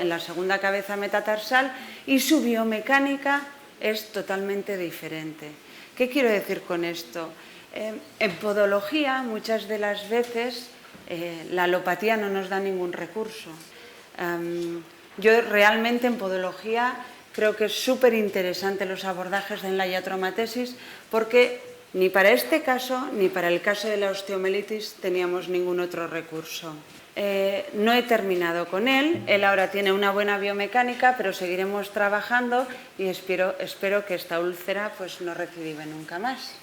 la segunda cabeza metatarsal y su biomecánica es totalmente diferente. ¿Qué quiero decir con esto? En podología, muchas de las veces, la alopatía no nos da ningún recurso. Yo realmente en podología creo que es súper interesante los abordajes en la iatromatesis porque ni para este caso ni para el caso de la osteomelitis teníamos ningún otro recurso. No he terminado con él ahora tiene una buena biomecánica, pero seguiremos trabajando y espero que esta úlcera pues, no recidive nunca más.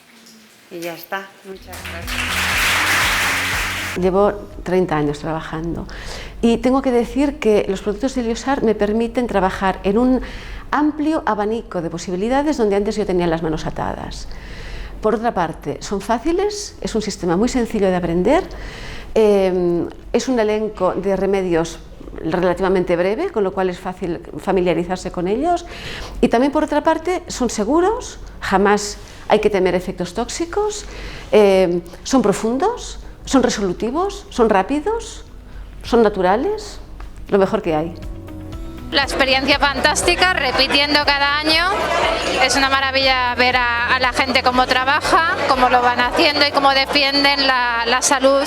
Y ya está. Muchas gracias.
Llevo 30 años trabajando. Y tengo que decir que los productos de Eliosar me permiten trabajar en un amplio abanico de posibilidades donde antes yo tenía las manos atadas. Por otra parte, son fáciles, es un sistema muy sencillo de aprender, es un elenco de remedios relativamente breve, con lo cual es fácil familiarizarse con ellos, y también por otra parte son seguros, jamás hay que temer efectos tóxicos, son profundos, son resolutivos, son rápidos, son naturales, lo mejor que hay.
La experiencia fantástica, repitiendo cada año. Es una maravilla ver a la gente cómo trabaja, cómo lo van haciendo y cómo defienden la salud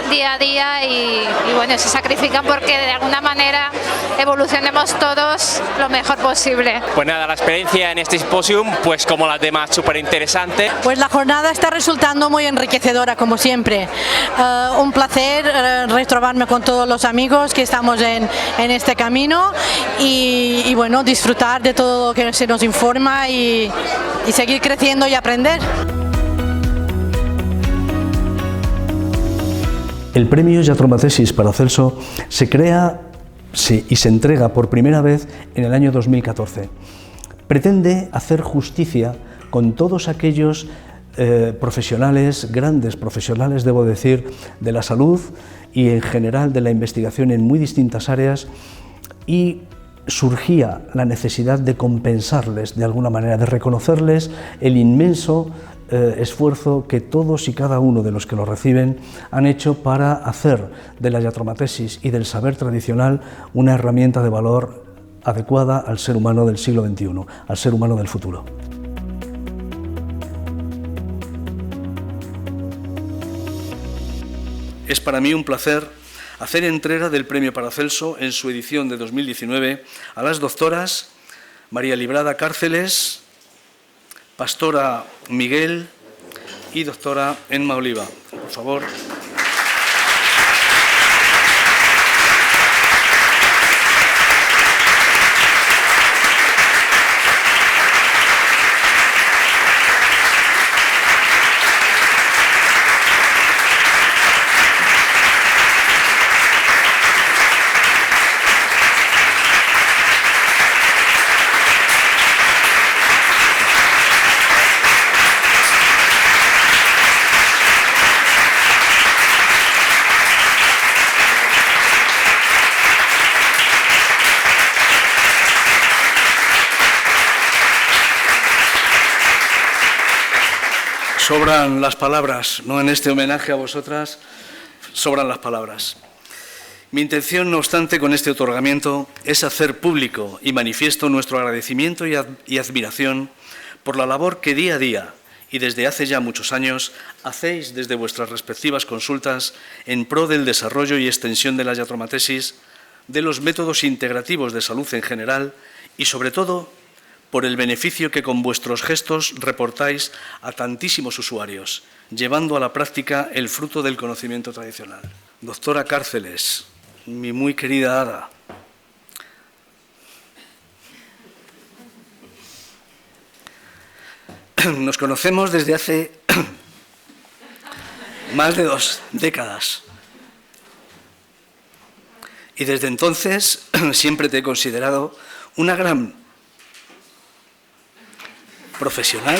día a día y bueno, se sacrifican porque de alguna manera evolucionemos todos lo mejor posible.
Pues nada, la experiencia en este simposium, pues como las demás, súper interesante.
Pues la jornada está resultando muy enriquecedora, como siempre. Un placer retrobarme con todos los amigos que estamos en este camino y bueno, disfrutar de todo lo que se nos informa y seguir creciendo y aprender.
El premio Yattromatesis Paracelso se crea y se entrega por primera vez en el año 2014. Pretende hacer justicia con todos aquellos profesionales, grandes profesionales, debo decir, de la salud y en general de la investigación en muy distintas áreas, y surgía la necesidad de compensarles de alguna manera, de reconocerles el inmenso esfuerzo que todos y cada uno de los que lo reciben han hecho para hacer de la yattromatesis y del saber tradicional una herramienta de valor adecuada al ser humano del siglo XXI, al ser humano del futuro. Es para mí un placer hacer entrega del Premio Paracelso en su edición de 2019 a las doctoras María Librada Cárceles, Pastora Miguel y doctora Emma Oliva. Por favor. Sobran las palabras, no en este homenaje a vosotras, sobran las palabras. Mi intención, no obstante, con este otorgamiento es hacer público y manifiesto nuestro agradecimiento y admiración por la labor que día a día y desde hace ya muchos años hacéis desde vuestras respectivas consultas en pro del desarrollo y extensión de la yattromatesis, de los métodos integrativos de salud en general y, sobre todo, por el beneficio que con vuestros gestos reportáis a tantísimos usuarios, llevando a la práctica el fruto del conocimiento tradicional. Doctora Cárceles, mi muy querida hada, nos conocemos desde hace más de 2 décadas y desde entonces siempre te he considerado una gran profesional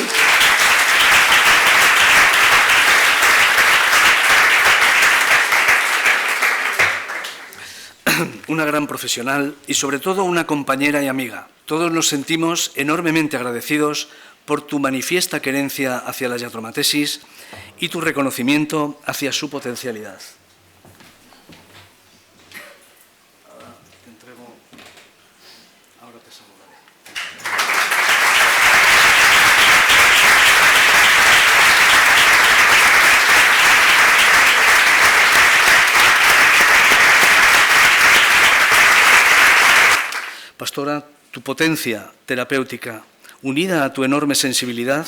y sobre todo una compañera y amiga. Todos nos sentimos enormemente agradecidos por tu manifiesta querencia hacia la yattromatesis y tu reconocimiento hacia su potencialidad. Pastora, tu potencia terapéutica, unida a tu enorme sensibilidad,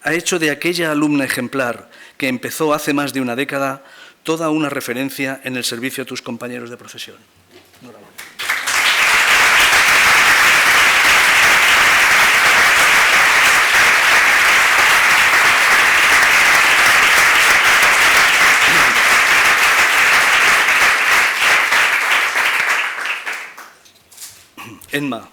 ha hecho de aquella alumna ejemplar que empezó hace más de una década toda una referencia en el servicio a tus compañeros de profesión. Enhorabuena. Emma,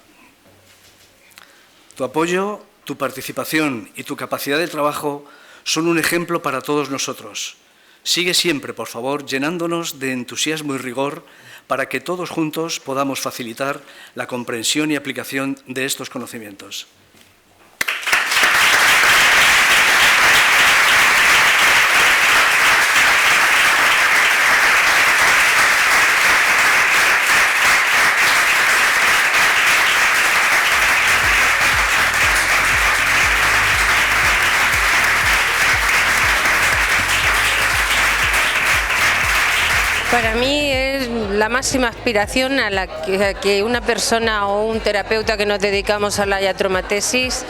tu apoyo, tu participación y tu capacidad de trabajo son un ejemplo para todos nosotros. Sigue siempre, por favor, llenándonos de entusiasmo y rigor para que todos juntos podamos facilitar la comprensión y aplicación de estos conocimientos.
Para mí es la máxima aspiración a la que una persona o un terapeuta que nos dedicamos a la iatromatesis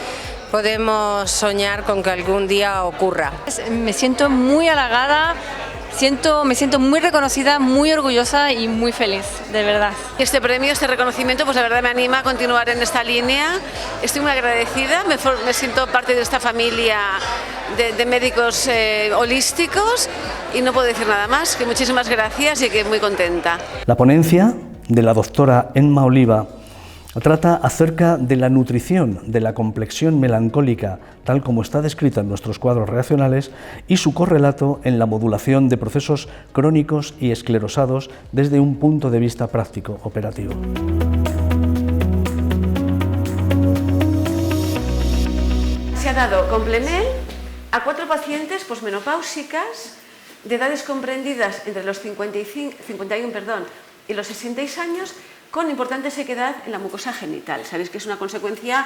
podemos soñar con que algún día ocurra.
Me siento muy halagada, me siento muy reconocida, muy orgullosa y muy feliz, de verdad.
Este premio, este reconocimiento, pues la verdad me anima a continuar en esta línea. Estoy muy agradecida, me siento parte de esta familia de médicos holísticos y no puedo decir nada más, que muchísimas gracias y que muy contenta.
La ponencia de la doctora Emma Oliva trata acerca de la nutrición de la complexión melancólica, tal como está descrita en nuestros cuadros reaccionales, y su correlato en la modulación de procesos crónicos y esclerosados desde un punto de vista práctico operativo.
Se ha dado Complemel a 4 pacientes posmenopáusicas de edades comprendidas entre los 51 y los 66 años con importante sequedad en la mucosa genital. Sabéis que es una consecuencia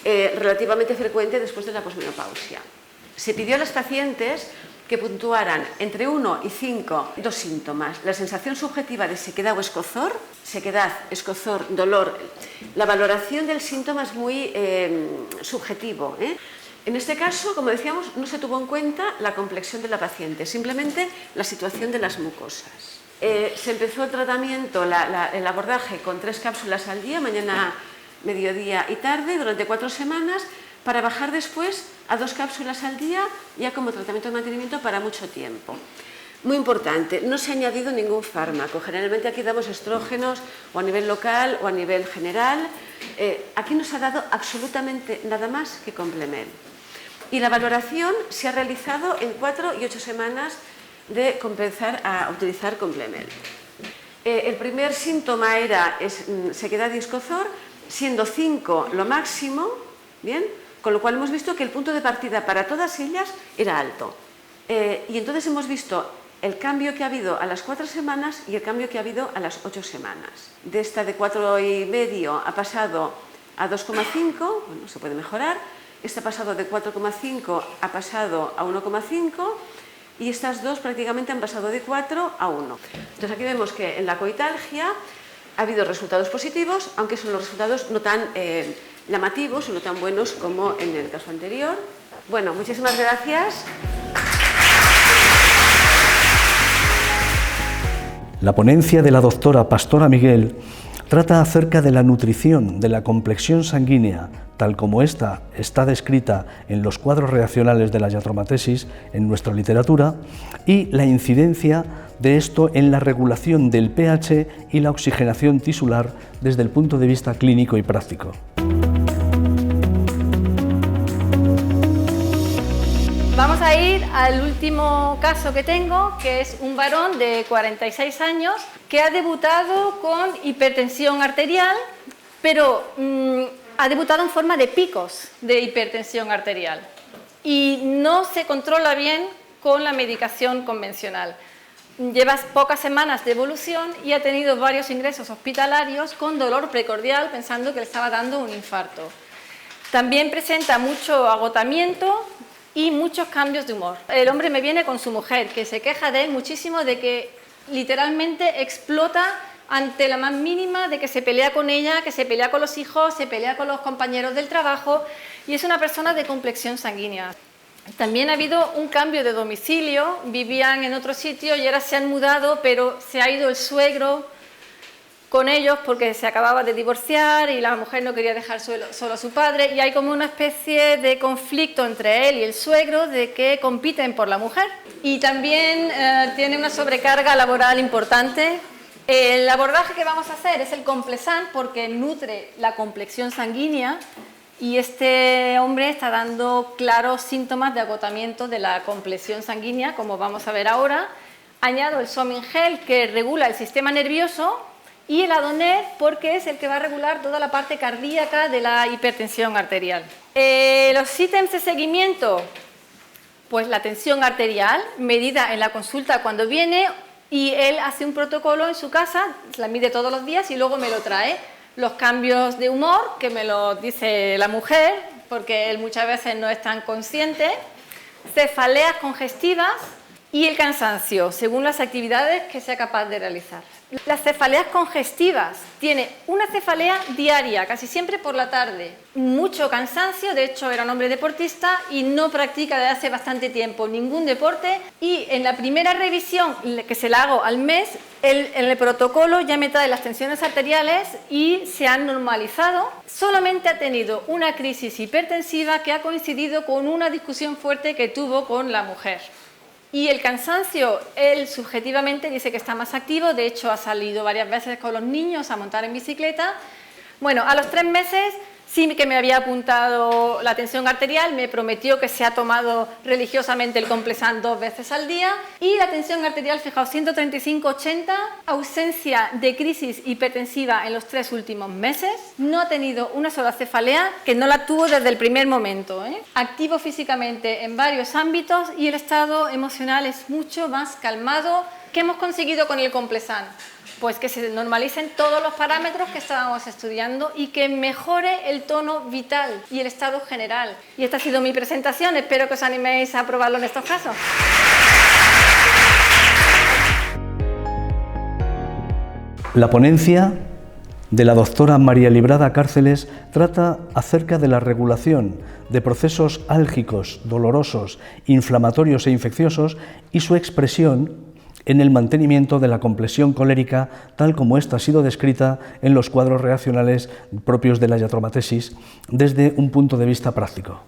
relativamente frecuente después de la posmenopausia. Se pidió a las pacientes que puntuaran entre 1 y 5 dos síntomas: la sensación subjetiva de sequedad o escozor, dolor. La valoración del síntoma es muy subjetivo, En este caso, como decíamos, no se tuvo en cuenta la complexión de la paciente, simplemente la situación de las mucosas. Se empezó el tratamiento, el abordaje con 3 cápsulas al día, mañana, mediodía y tarde, durante 4 semanas, para bajar después a 2 cápsulas al día, ya como tratamiento de mantenimiento para mucho tiempo. Muy importante, no se ha añadido ningún fármaco. Generalmente aquí damos estrógenos o a nivel local o a nivel general. Aquí no se ha dado absolutamente nada más que Complemel. Y la valoración se ha realizado en 4 y 8 semanas de comenzar a utilizar Complemel. El primer síntoma era sequedad y escozor, siendo 5 lo máximo, ¿bien? Con lo cual hemos visto que el punto de partida para todas ellas era alto. Y entonces hemos visto el cambio que ha habido a las 4 semanas y el cambio que ha habido a las 8 semanas. De esta de 4,5 ha pasado a 2,5, bueno, se puede mejorar. Este ha pasado de 4,5 ha pasado a 1,5 y estas dos prácticamente han pasado de 4 a 1. Entonces aquí vemos que en la coitalgia ha habido resultados positivos, aunque son los resultados no tan llamativos o no tan buenos como en el caso anterior. Bueno, muchísimas gracias.
La ponencia de la doctora Pastora Miguel trata acerca de la nutrición de la complexión sanguínea, tal como esta está descrita en los cuadros reaccionales de la iatromatesis en nuestra literatura, y la incidencia de esto en la regulación del pH y la oxigenación tisular desde el punto de vista clínico y práctico.
Vamos a ir al último caso que tengo, que es un varón de 46 años que ha debutado con hipertensión arterial, pero ha debutado en forma de picos de hipertensión arterial y no se controla bien con la medicación convencional. Lleva pocas semanas de evolución y ha tenido varios ingresos hospitalarios con dolor precordial, pensando que le estaba dando un infarto. También presenta mucho agotamiento y muchos cambios de humor. El hombre me viene con su mujer, que se queja de él muchísimo, de que literalmente explota ante la más mínima, de que se pelea con ella, que se pelea con los hijos, se pelea con los compañeros del trabajo, y es una persona de complexión sanguínea. También ha habido un cambio de domicilio, vivían en otro sitio y ahora se han mudado, pero se ha ido el suegro con ellos porque se acababa de divorciar y la mujer no quería dejar solo a su padre, y hay como una especie de conflicto entre él y el suegro de que compiten por la mujer. Y también tiene una sobrecarga laboral importante.
El abordaje que vamos a hacer es el Complesan porque nutre la complexión sanguínea y este hombre está dando claros síntomas de agotamiento de la complexión sanguínea, como vamos a ver ahora. Añado el Somingel, que regula el sistema nervioso, y el Adoner, porque es el que va a regular toda la parte cardíaca de la hipertensión arterial. Los ítems de seguimiento, pues la tensión arterial, medida en la consulta cuando viene, y él hace un protocolo en su casa, la mide todos los días y luego me lo trae. Los cambios de humor, que me lo dice la mujer, porque él muchas veces no es tan consciente, cefaleas congestivas y el cansancio, según las actividades que sea capaz de realizar. Las cefaleas congestivas, tiene una cefalea diaria, casi siempre por la tarde, mucho cansancio, de hecho era un hombre deportista y no practica desde hace bastante tiempo ningún deporte, y en la primera revisión que se la hago al mes, en el protocolo ya me trae las tensiones arteriales y se han normalizado. Solamente ha tenido una crisis hipertensiva que ha coincidido con una discusión fuerte que tuvo con la mujer. Y el cansancio, él subjetivamente dice que está más activo, de hecho ha salido varias veces con los niños a montar en bicicleta. Bueno, a los 3 meses sí que me había apuntado la tensión arterial, me prometió que se ha tomado religiosamente el Complesan 2 veces al día, y la tensión arterial, fijaos, 135/80, ausencia de crisis hipertensiva en los 3 últimos meses, no ha tenido una sola cefalea, que no la tuvo desde el primer momento, activo físicamente en varios ámbitos y el estado emocional es mucho más calmado. ¿Qué hemos conseguido con el Complesan? Pues que se normalicen todos los parámetros que estábamos estudiando y que mejore el tono vital y el estado general. Y esta ha sido mi presentación, espero que os animéis a probarlo en estos casos.
La ponencia de la doctora María Librada Cárceles trata acerca de la regulación de procesos álgicos, dolorosos, inflamatorios e infecciosos y su expresión en el mantenimiento de la compresión colérica, tal como esta ha sido descrita en los cuadros reaccionales propios de la iatromatesis desde un punto de vista práctico.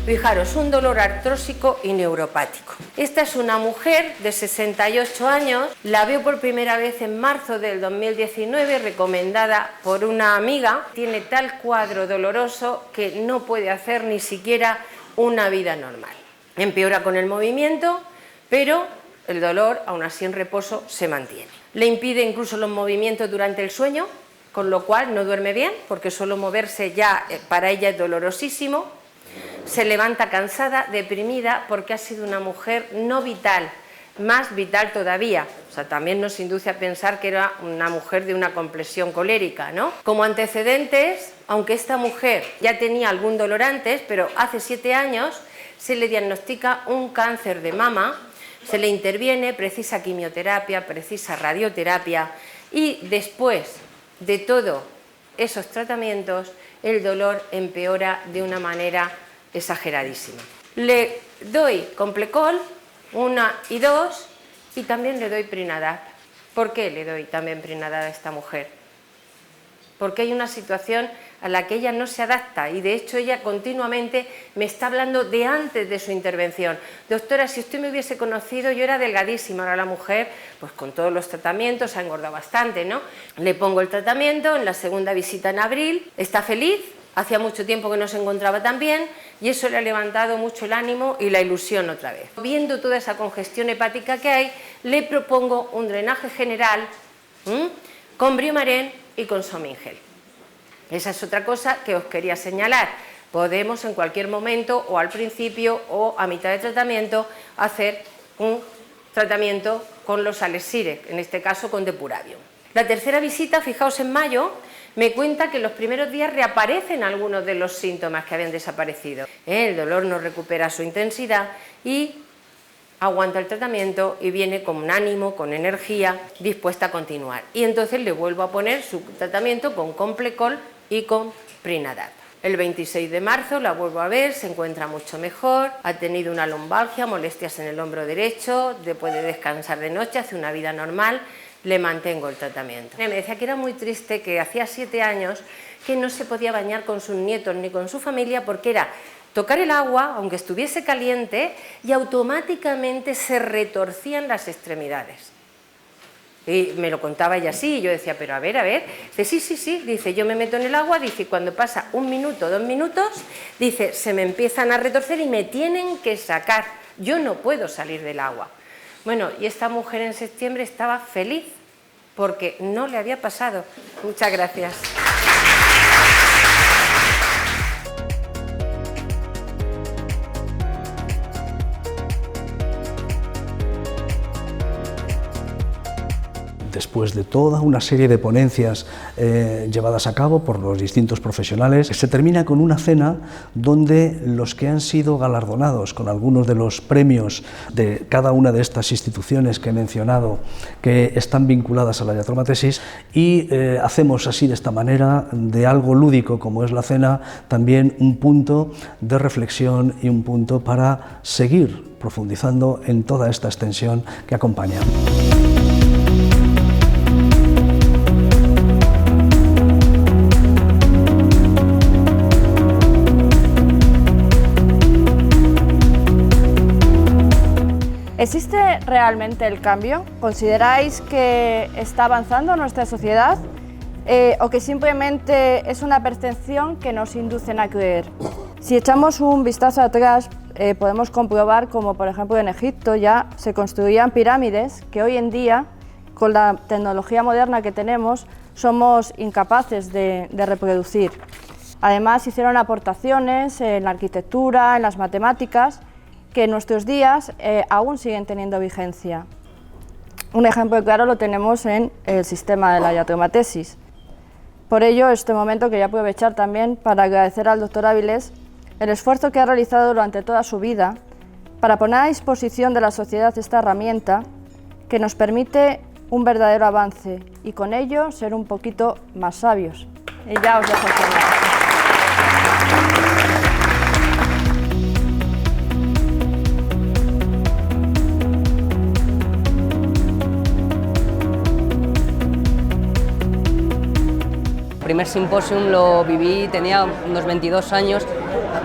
Fijaros, un dolor artrósico y neuropático. Esta es una mujer de 68 años, la veo por primera vez en marzo del 2019, recomendada por una amiga. Tiene tal cuadro doloroso que no puede hacer ni siquiera una vida normal. Empeora con el movimiento, pero el dolor, aún así en reposo, se mantiene. Le impide incluso los movimientos durante el sueño, con lo cual no duerme bien, porque solo moverse ya para ella es dolorosísimo. Se levanta cansada, deprimida, porque ha sido una mujer no vital, más vital todavía. O sea, también nos induce a pensar que era una mujer de una compresión colérica, ¿no? Como antecedentes, aunque esta mujer ya tenía algún dolor antes, pero hace 7 años se le diagnostica un cáncer de mama, se le interviene, precisa quimioterapia, precisa radioterapia, y después de todos esos tratamientos, el dolor empeora de una manera exageradísima. Le doy Complecol 1 y 2 y también le doy Prinadab. ¿Por qué le doy también Prinadab a esta mujer? Porque hay una situación a la que ella no se adapta y de hecho ella continuamente me está hablando de antes de su intervención. Doctora, si usted me hubiese conocido, yo era delgadísima, ahora la mujer, pues con todos los tratamientos ha engordado bastante, ¿no? Le pongo el tratamiento en la segunda visita en abril, está feliz. Hacía mucho tiempo que no se encontraba tan bien y eso le ha levantado mucho el ánimo y la ilusión otra vez. Viendo toda esa congestión hepática que hay, le propongo un drenaje general con Briomaren y con Somingel. Esa es otra cosa que os quería señalar. Podemos en cualquier momento o al principio o a mitad de tratamiento hacer un tratamiento con los Alexire, en este caso con Depuravium. La tercera visita, fijaos en mayo, me cuenta que los primeros días reaparecen algunos de los síntomas que habían desaparecido. El dolor no recupera su intensidad y aguanta el tratamiento y viene con un ánimo, con energía, dispuesta a continuar. Y entonces le vuelvo a poner su tratamiento con Complecol y con Prinadab. El 26 de marzo la vuelvo a ver, se encuentra mucho mejor, ha tenido una lumbalgia, molestias en el hombro derecho, puede descansar de noche, hace una vida normal. Le mantengo el tratamiento. Me decía que era muy triste, que hacía 7 años que no se podía bañar con sus nietos ni con su familia porque era tocar el agua, aunque estuviese caliente, y automáticamente se retorcían las extremidades. Y me lo contaba ella así, y yo decía, pero a ver, dice, sí, dice, yo me meto en el agua, dice, cuando pasa 1 minuto, 2 minutos, dice, se me empiezan a retorcer y me tienen que sacar, yo no puedo salir del agua. Bueno, y esta mujer en septiembre estaba feliz, porque no le había pasado. Muchas gracias.
Después de toda una serie de ponencias llevadas a cabo por los distintos profesionales, se termina con una cena donde los que han sido galardonados con algunos de los premios de cada una de estas instituciones que he mencionado, que están vinculadas a la iatromatesis, y hacemos así, de esta manera, de algo lúdico como es la cena, también un punto de reflexión y un punto para seguir profundizando en toda esta extensión que acompaña.
¿Existe realmente el cambio? ¿Consideráis que está avanzando nuestra sociedad o que simplemente es una percepción que nos inducen a creer? Si echamos un vistazo atrás, podemos comprobar como, por ejemplo, en Egipto ya se construían pirámides que hoy en día, con la tecnología moderna que tenemos, somos incapaces de reproducir. Además, hicieron aportaciones en la arquitectura, en las matemáticas, que en nuestros días aún siguen teniendo vigencia. Un ejemplo claro lo tenemos en el sistema de la iatromatesis. Por ello, este momento quería aprovechar también para agradecer al doctor Áviles el esfuerzo que ha realizado durante toda su vida para poner a disposición de la sociedad esta herramienta que nos permite un verdadero avance y con ello ser un poquito más sabios. Y ya os dejo con
El primer simposium lo viví, tenía unos 22 años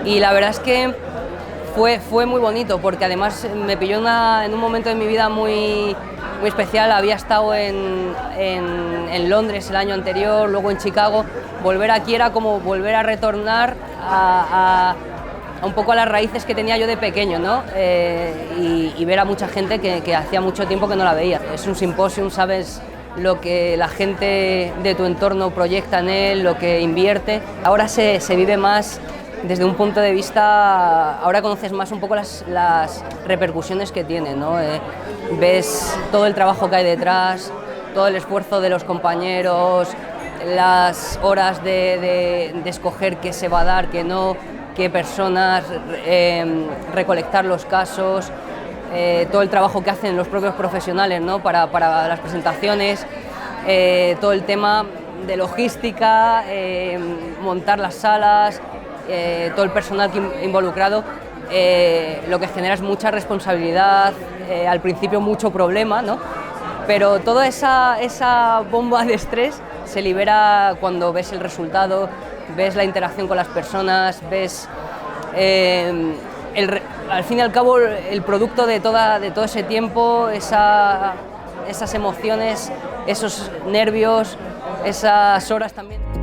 y la verdad es que fue muy bonito porque además me pilló en un momento de mi vida muy especial. Había estado en Londres el año anterior, luego en Chicago. Volver aquí era como volver a retornar a un poco a las raíces que tenía yo de pequeño, ¿no? Y ver a mucha gente que hacía mucho tiempo que no la veía. Es un simposium, sabes lo que la gente de tu entorno proyecta en él, lo que invierte. Ahora se vive más desde un punto de vista, ahora conoces más un poco las repercusiones que tiene, ¿no? Ves todo el trabajo que hay detrás, todo el esfuerzo de los compañeros, las horas de escoger qué se va a dar, qué no, qué personas, recolectar los casos, todo el trabajo que hacen los propios profesionales, ¿no? para las presentaciones, todo el tema de logística, montar las salas, todo el personal involucrado, lo que genera es mucha responsabilidad, al principio mucho problema, ¿no? Pero toda esa bomba de estrés se libera cuando ves el resultado, ves la interacción con las personas, ves al fin y al cabo el producto de todo ese tiempo, esas emociones, esos nervios, esas horas también.